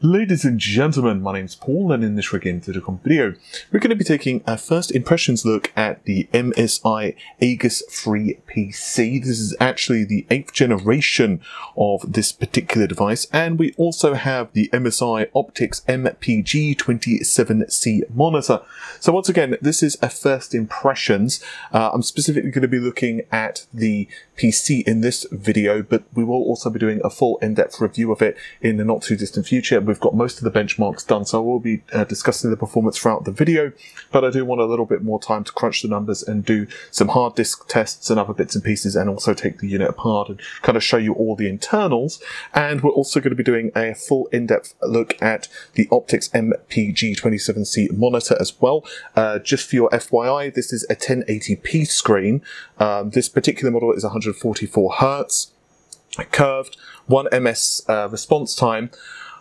Ladies and gentlemen, my name's Paul, and in this Regained.com video, we're going to be taking a first impressions look at the MSI Aegis Free PC. This is actually the 8th generation of this particular device, and we also have the MSI Optix MPG27C monitor. So once again, this is a first impressions. I'm specifically going to be looking at the PC in this video, but we will also be doing a full in-depth review of it in the not too distant future. We've got most of the benchmarks done, so I will be discussing the performance throughout the video, but I do want a little bit more time to crunch the numbers and do some hard disk tests and other bits and pieces, and also take the unit apart and kind of show you all the internals. And we're also going to be doing a full in-depth look at the Optix MPG27C monitor as well. Just for your FYI, this is a 1080p screen. This particular model is 144 Hz, curved, 1 ms response time.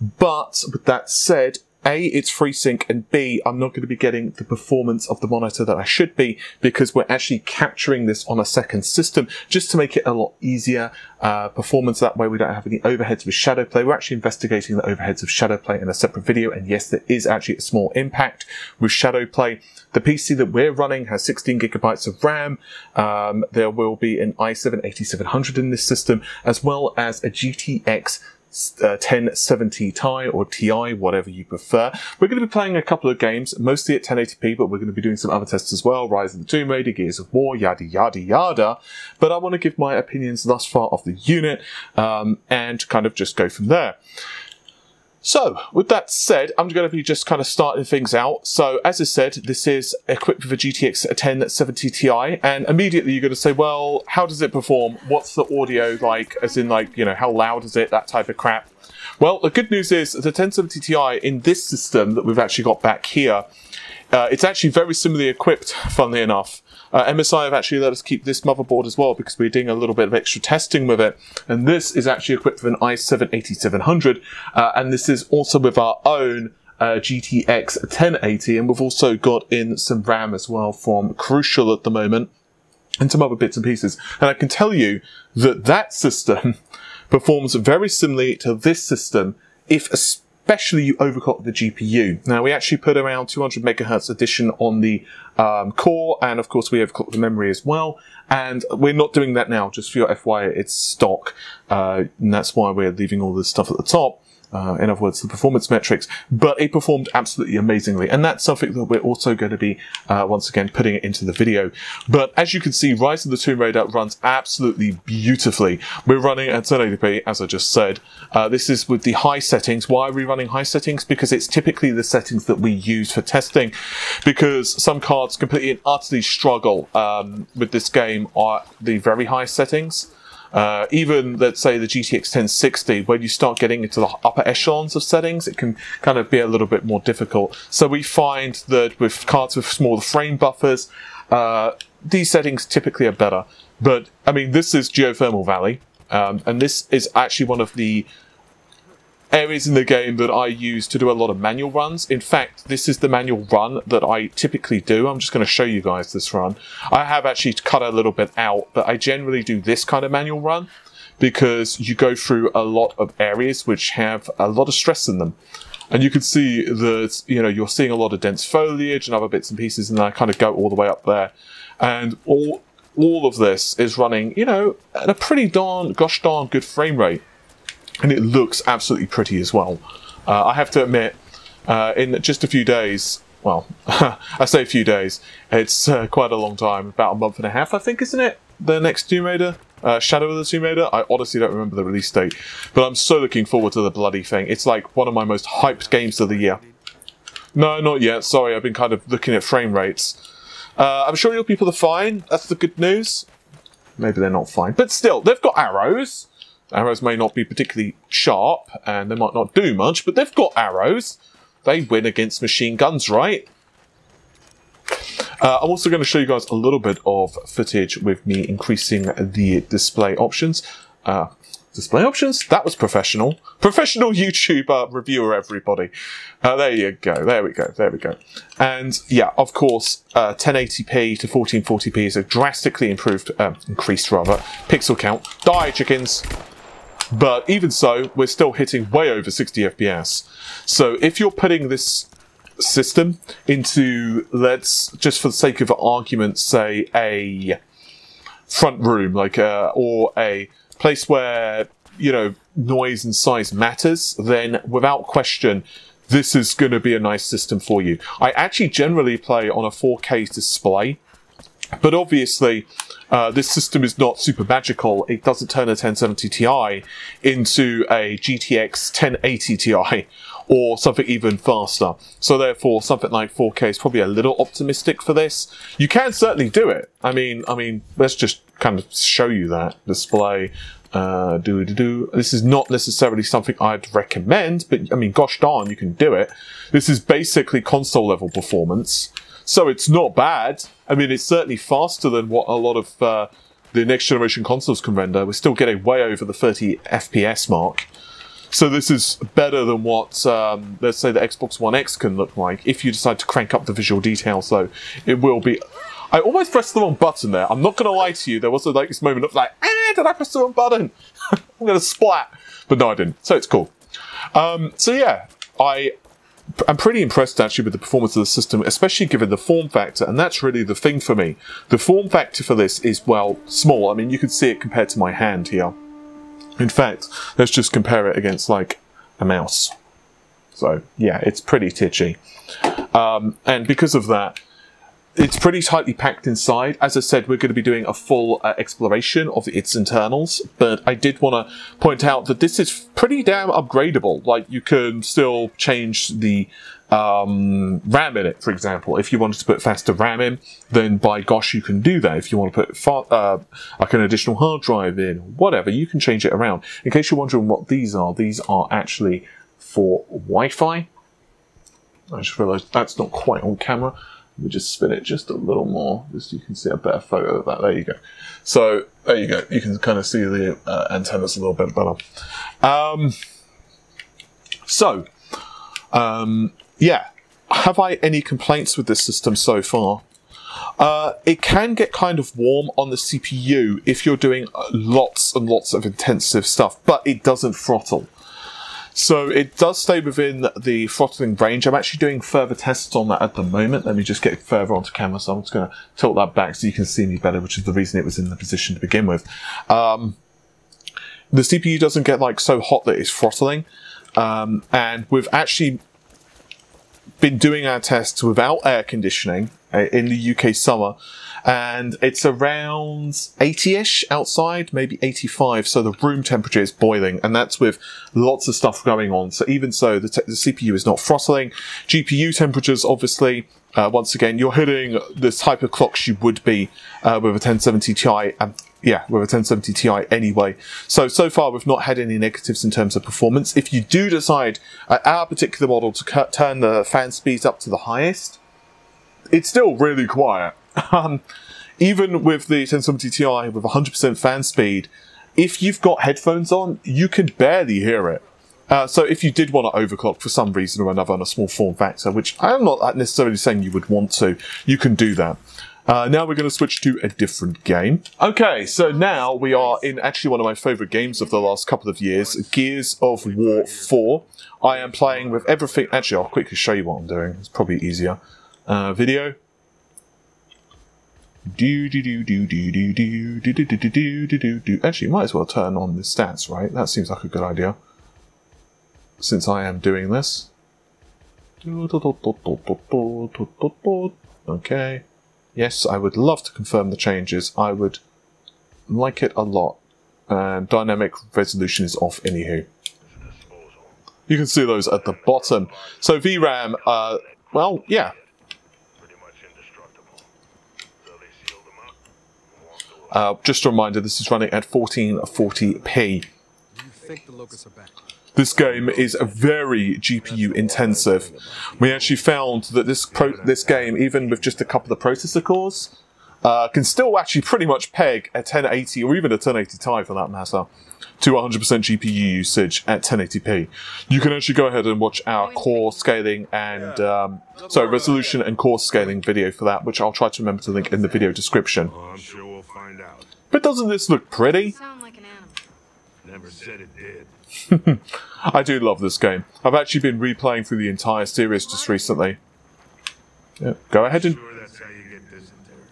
But with that said, A, it's FreeSync, and B, I'm not going to be getting the performance of the monitor that I should be, because we're actually capturing this on a second system just to make it a lot easier performance. That way we don't have any overheads with shadow play. We're actually investigating the overheads of shadow play in a separate video, and yes, there is actually a small impact with shadow play. The PC that we're running has 16 gigabytes of RAM. There will be an i7-8700 in this system, as well as a GTX 1070 Ti or Ti, whatever you prefer. We're going to be playing a couple of games, mostly at 1080p, but we're going to be doing some other tests as well. Rise of the Tomb Raider, Gears of War, yada yada yada. But I want to give my opinions thus far of the unit, and kind of just go from there. So, with that said, I'm going to be just kind of starting things out. So, as I said, this is equipped with a GTX 1070 Ti, and immediately you're going to say, well, how does it perform? What's the audio like? As in, like, you know, how loud is it? That type of crap. Well, the good news is the 1070 Ti in this system that we've actually got back here, it's actually very similarly equipped, funnily enough. MSI have actually let us keep this motherboard as well, because we're doing a little bit of extra testing with it. And this is actually equipped with an i7-8700, and this is also with our own GTX 1080, and we've also got in some RAM as well from Crucial at the moment, and some other bits and pieces. And I can tell you that that system performs very similarly to this system, if especially you overclock the GPU. Now, we actually put around 200 megahertz addition on the core, and of course we overclock the memory as well. And we're not doing that now, just for your FYI, it's stock. And that's why we're leaving all this stuff at the top. In other words, the performance metrics, but it performed absolutely amazingly. And that's something that we're also going to be, once again, putting it into the video. But as you can see, Rise of the Tomb Raider runs absolutely beautifully. We're running at 1080p, as I just said. This is with the high settings. Why are we running high settings? Because it's typically the settings that we use for testing, because some cards completely and utterly struggle with this game are the very high settings. Even, let's say, the GTX 1060, when you start getting into the upper echelons of settings, it can kind of be a little bit more difficult. So we find that with cards with smaller frame buffers, these settings typically are better. But, I mean, this is Geothermal Valley, and this is actually one of the areas in the game that I use to do a lot of manual runs. In fact, this is the manual run that I typically do. I'm just going to show you guys this run. I have actually cut a little bit out, but I generally do this kind of manual run because you go through a lot of areas which have a lot of stress in them. And you can see that, you know, you're seeing a lot of dense foliage and other bits and pieces, and I kind of go all the way up there. And all of this is running, you know, at a pretty gosh darn good frame rate. And it looks absolutely pretty as well. I have to admit, in just a few days, well, I say a few days, it's quite a long time, about a month and a half, I think, isn't it? The next Tomb Raider, Shadow of the Tomb Raider? I honestly don't remember the release date, but I'm so looking forward to the bloody thing. It's like one of my most hyped games of the year. No, not yet, sorry, I've been kind of looking at frame rates. I'm sure your people are fine, that's the good news. Maybe they're not fine, but still, they've got arrows. Arrows may not be particularly sharp, and they might not do much, but they've got arrows. They win against machine guns, right? I'm also going to show you guys a little bit of footage with me increasing the display options. Display options? That was professional. Professional YouTube reviewer, everybody. There you go. There we go. There we go. And yeah, of course, 1080p to 1440p is a drastically increased pixel count. Die, chickens. But even so, we're still hitting way over 60 FPS. So if you're putting this system into, let's just for the sake of argument, say a front room, like or a place where, you know, noise and size matters, then without question, this is going to be a nice system for you. I actually generally play on a 4K display, but obviously this system is not super magical. It doesn't turn a 1070 Ti into a GTX 1080 Ti or something even faster. So therefore, something like 4K is probably a little optimistic for this. You can certainly do it. I mean, let's just kind of show you that display. This is not necessarily something I'd recommend, but I mean, gosh darn, you can do it. This is basically console level performance, so it's not bad. I mean, it's certainly faster than what a lot of the next generation consoles can render. We're still getting way over the 30 FPS mark. So this is better than what, let's say, the Xbox One X can look like. If you decide to crank up the visual details, though, it will be... I almost pressed the wrong button there. I'm not going to lie to you. There was like this moment of like, did I press the wrong button? I'm going to splat. But no, I didn't. So it's cool. So yeah, I'm pretty impressed actually with the performance of the system, especially given the form factor. And that's really the thing for me. The form factor for this is, well, small. I mean, you can see it compared to my hand here. In fact, let's just compare it against like a mouse. So yeah, it's pretty titchy. And because of that, it's pretty tightly packed inside. As I said, we're going to be doing a full exploration of its internals, but I did want to point out that this is pretty damn upgradable. Like, you can still change the RAM in it, for example. If you wanted to put faster RAM in, then by gosh, you can do that. If you want to put like an additional hard drive in, whatever, you can change it around. In case you're wondering what these are actually for Wi-Fi. I just realised that's not quite on camera. Let me just spin it just a little more, just so you can see a better photo of that. There you go. So, there you go. You can kind of see the antennas a little bit better. Yeah. Have I any complaints with this system so far? It can get kind of warm on the CPU if you're doing lots and lots of intensive stuff, but it doesn't throttle. So it does stay within the throttling range. I'm actually doing further tests on that at the moment. Let me just get further onto camera. So I'm just going to tilt that back so you can see me better, which is the reason it was in the position to begin with. The CPU doesn't get like so hot that it's throttling. And we've actually been doing our tests without air conditioning in the UK summer. And it's around 80-ish outside, maybe 85. So the room temperature is boiling, and that's with lots of stuff going on. So even so, the CPU is not throttling. GPU temperatures, obviously, once again, you're hitting the type of clocks you would be with a 1070 Ti. Yeah, with a 1070 Ti anyway. So far we've not had any negatives in terms of performance. If you do decide our particular model to turn the fan speeds up to the highest, it's still really quiet. Even with the 1070 Ti with 100% fan speed, if you've got headphones on, you can barely hear it. So if you did want to overclock for some reason or another on a small form factor, which I'm not necessarily saying you would want to, you can do that. Now we're going to switch to a different game. Okay, so now we are in actually one of my favourite games of the last couple of years, Gears of War 4. I am playing with everything. Actually, I'll quickly show you what I'm doing. It's probably easier. Video. Actually, might as well turn on the stats, right? That seems like a good idea, since I am doing this. Okay. Yes, I would love to confirm the changes. I would like it a lot. And dynamic resolution is off anywho. You can see those at the bottom. So VRAM, well, yeah. Just a reminder, this is running at 1440p. This game is very GPU intensive. We actually found that this game, even with just a couple of processor cores, can still actually pretty much peg a 1080 or even a 1080 Ti for that matter to 100% GPU usage at 1080p. You can actually go ahead and watch our core scaling and resolution and core scaling video for that, which I'll try to remember to link in the video description. I'm sure we'll find out. But doesn't this look pretty? Sound like an animal. Never said it did. I do love this game. I've actually been replaying through the entire series just recently. Yeah, go ahead and... Sure that's how you get dysentery.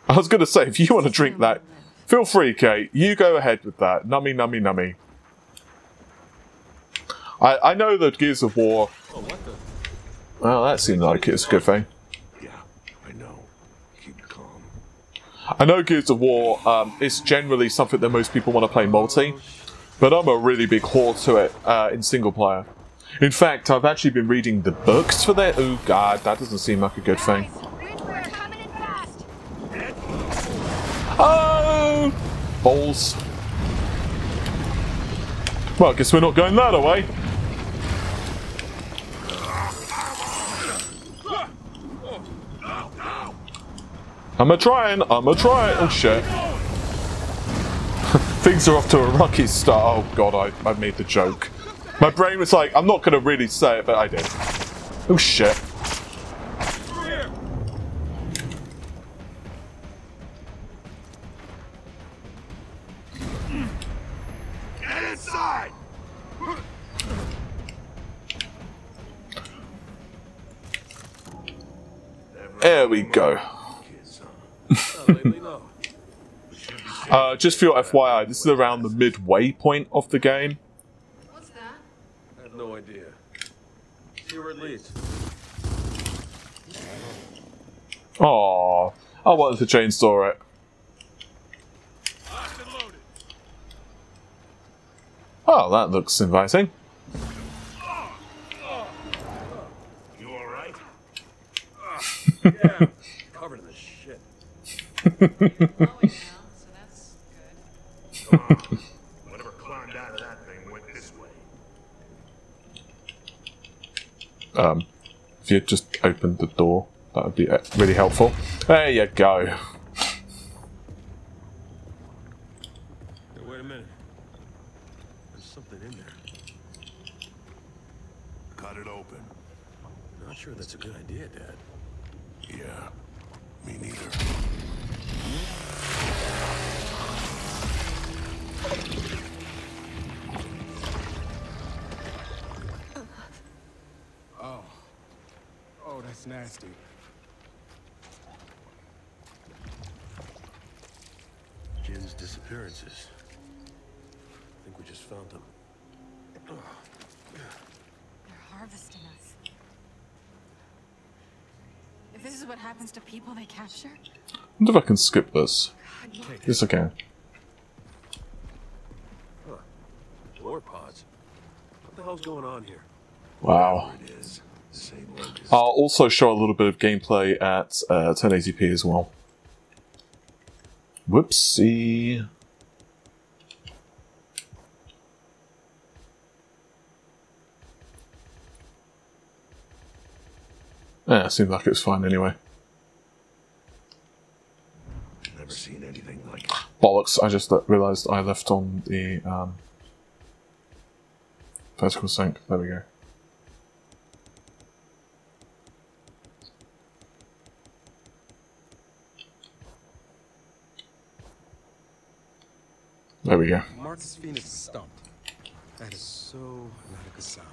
I was going to say, if you want to drink that, feel free, Kate. You go ahead with that. Nummy, nummy, nummy. I know that Gears of War... Oh, what the? Well, that seemed like it's a good thing. Yeah, I know. Keep calm. I know Gears of War is generally something that most people want to play multi, but I'm a really big whore to it in single player. In fact, I've actually been reading the books for that. Oh god, that doesn't seem like a good thing. Oh! Balls. Well, I guess we're not going that way. I'm trying. Oh shit. Things are off to a rocky start. Oh god, I made the joke. My brain was like, I'm not going to really say it, but I did. Oh shit. Get inside! There we go. Just for your FYI, this is around the midway point of the game. What's that? I have no idea. See where it leads. Aww, I wanted to chainsaw it. Oh, that looks inviting. You alright? Yeah, covered in this shit. Glowing now, so that's good. Whatever climbed out of that thing went this way. If you just opened the door, that would be really helpful. There you go. Hey, wait a minute. There's something in there. Cut it open. Not sure that's a good idea, Dad. Yeah, me neither. Oh, that's nasty. Jin's disappearances. I think we just found them. They're harvesting us. If this is what happens to people they capture, I wonder if I can skip this. God, look. Yes, I can. Huh. Floor pods. What the hell's going on here? Wow. It is. Same locust. I'll also show a little bit of gameplay at 1080p as well. Whoopsie. Yeah, seemed like it was fine anyway. Never seen anything like it. Bollocks, I just realised I left on the vertical sync. There we go. There we go. Marcus Phoenix is stumped. That is so not a good sign.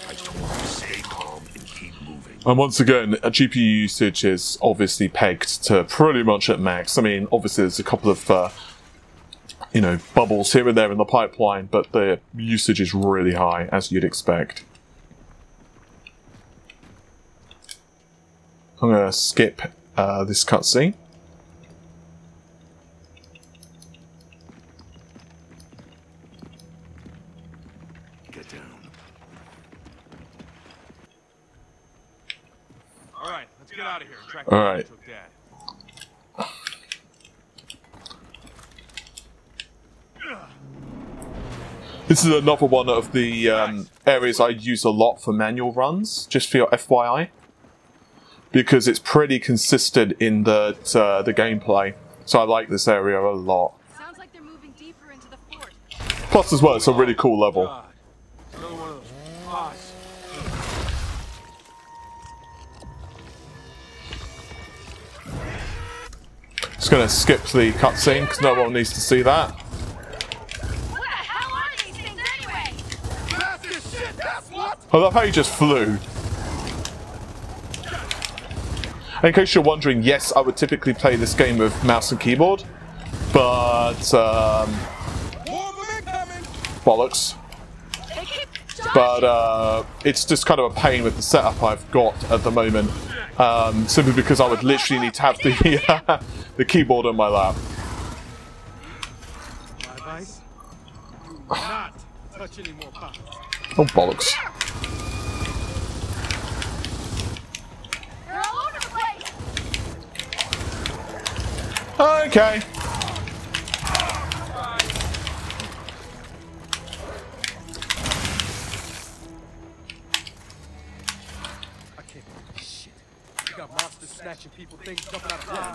I told you to stay calm and keep moving. And once again, GPU usage is obviously pegged to pretty much at max. I mean, obviously there's a couple of, you know, bubbles here and there in the pipeline, but the usage is really high, as you'd expect. I'm going to skip this cutscene. Get down. All right, let's get out of here. Track All right. took Dad. This is another one of the areas I use a lot for manual runs, just for your FYI. Because it's pretty consistent in the gameplay. So I like this area a lot. Sounds like they're moving deeper into the fort. Plus as well, it's a really cool level. God, another one of those pods. Just going to skip the cutscene because no one needs to see that. What the hell are these things anyway? I love how he just flew. In case you're wondering, yes, I would typically play this game with mouse and keyboard, but bollocks. But it's just kind of a pain with the setup I've got at the moment, simply because I would literally need to have the the keyboard on my lap. Not touch any more pots. Oh bollocks! They're all over the place. Okay.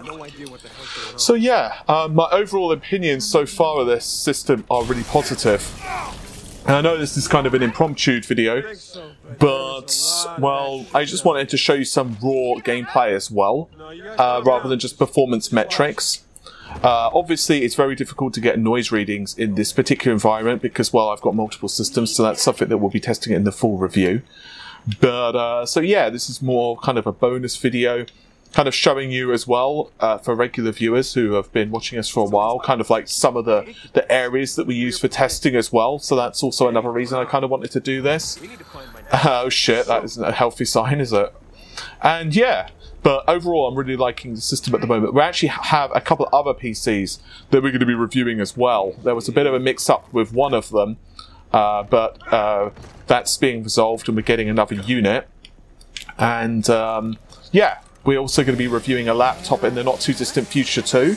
No idea what the hell's going on. So yeah, my overall opinions so far of this system are really positive. And I know this is kind of an impromptu video, but, well, I just wanted to show you some raw gameplay as well, rather than just performance metrics. Obviously, it's very difficult to get noise readings in this particular environment because, well, I've got multiple systems, so that's something that we'll be testing in the full review. But, so yeah, this is more kind of a bonus video, kind of showing you as well, for regular viewers who have been watching us for a while, kind of like some of the areas that we use for testing as well. So that's also another reason I kind of wanted to do this. Oh shit, that isn't a healthy sign, is it? And yeah, but overall I'm really liking the system at the moment. We actually have a couple of other PCs that we're going to be reviewing as well. There was a bit of a mix-up with one of them, but that's being resolved and we're getting another unit. And yeah, we're also going to be reviewing a laptop in the not too distant future too,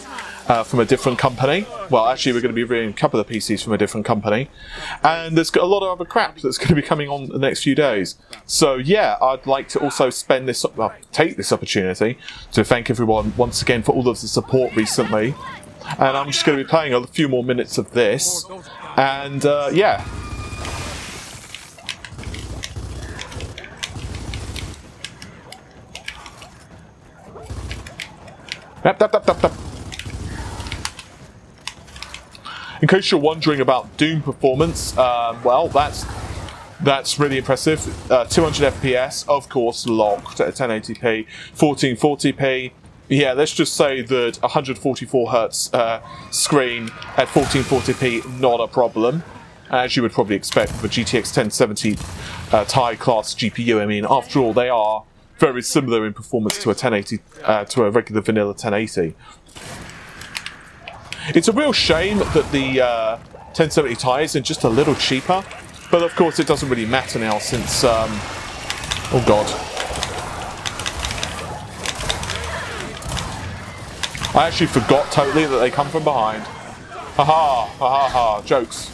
from a different company. Well, actually we're going to be reviewing a couple of PCs from a different company. And there's got a lot of other crap that's going to be coming on the next few days. So yeah, I'd like to also take this opportunity to thank everyone once again for all of the support recently. And I'm just going to be playing a few more minutes of this. And yeah. In case you're wondering about Doom performance, well, that's really impressive. 200 FPS, of course, locked at 1080p, 1440p. Yeah, let's just say that 144 Hz screen at 1440p, not a problem, as you would probably expect with a GTX 1070 Ti class GPU. I mean, after all, they are very similar in performance to a 1080, to a regular vanilla 1080. It's a real shame that the 1070 Ti isn't just a little cheaper, but of course it doesn't really matter now since, oh god. I actually forgot totally that they come from behind. Haha, ha ha ha, jokes.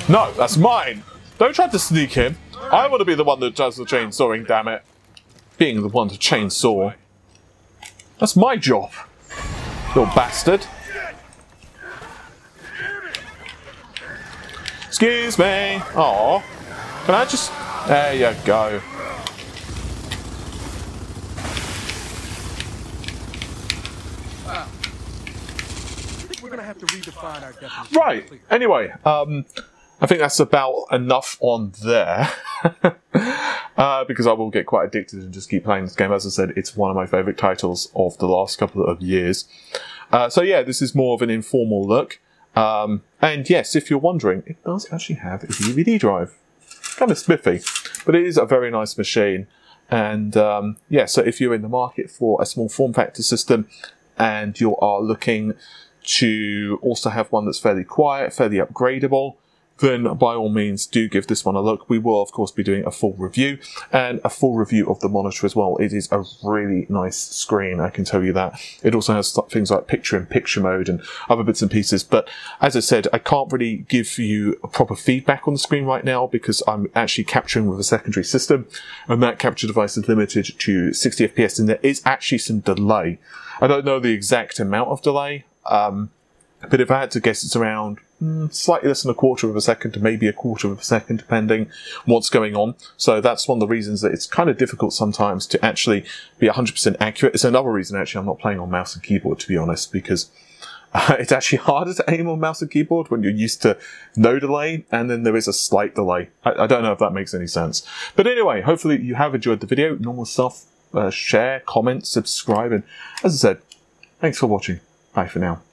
No, that's mine! Don't try to sneak him. I want to be the one that does the chainsawing, damn it. Being the one to chainsaw. That's my job. Little bastard. Excuse me. Aw. Can I just... There you go. We're gonna have to redefine our definition. Right. Anyway, I think that's about enough on there. Because I will get quite addicted and just keep playing this game. As I said, it's one of my favourite titles of the last couple of years. So yeah, this is more of an informal look. And yes, if you're wondering, it does actually have a DVD drive. Kind of spiffy, but it is a very nice machine. And yeah, so if you're in the market for a small form factor system and you are looking to also have one that's fairly quiet, fairly upgradable, then by all means do give this one a look. We will of course be doing a full review and a full review of the monitor as well. It is a really nice screen, I can tell you that. It also has things like picture-in-picture mode and other bits and pieces, but as I said, I can't really give you a proper feedback on the screen right now because I'm actually capturing with a secondary system, and that capture device is limited to 60 FPS, and there is actually some delay. I don't know the exact amount of delay, but if I had to guess, it's around slightly less than a quarter of a second to maybe a quarter of a second, depending what's going on. So that's one of the reasons that it's kind of difficult sometimes to actually be 100% accurate. It's another reason, actually, I'm not playing on mouse and keyboard, to be honest, because it's actually harder to aim on mouse and keyboard when you're used to no delay, and then there is a slight delay. I don't know if that makes any sense. But anyway, hopefully you have enjoyed the video. Normal stuff. Share, comment, subscribe, and as I said, thanks for watching. Bye for now.